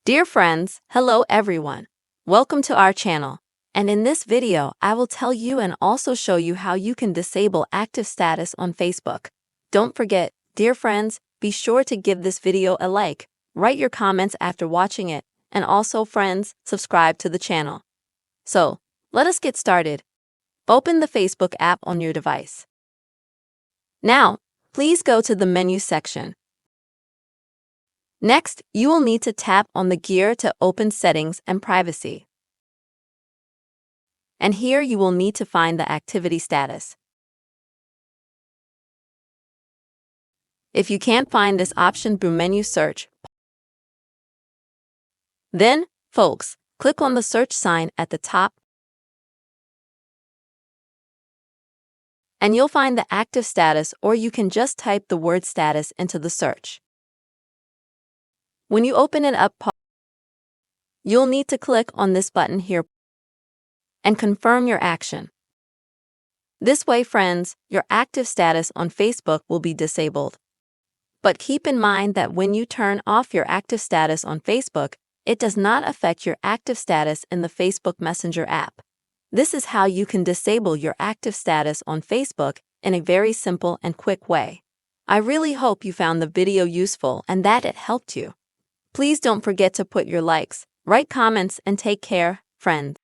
Dear friends, hello everyone. Welcome to our channel. And in this video, I will tell you and also show you how you can disable active status on Facebook. Don't forget, dear friends, be sure to give this video a like, write your comments after watching it, and also friends, subscribe to the channel. So, let us get started. Open the Facebook app on your device. Now, please go to the menu section. Next, you will need to tap on the gear to open Settings and Privacy. And here you will need to find the activity status. If you can't find this option through menu search, then, folks, click on the search sign at the top and you'll find the active status, or you can just type the word status into the search. When you open it up, you'll need to click on this button here and confirm your action. This way, friends, your active status on Facebook will be disabled. But keep in mind that when you turn off your active status on Facebook, it does not affect your active status in the Facebook Messenger app. This is how you can disable your active status on Facebook in a very simple and quick way. I really hope you found the video useful and that it helped you. Please don't forget to put your likes, write comments, and take care, friends.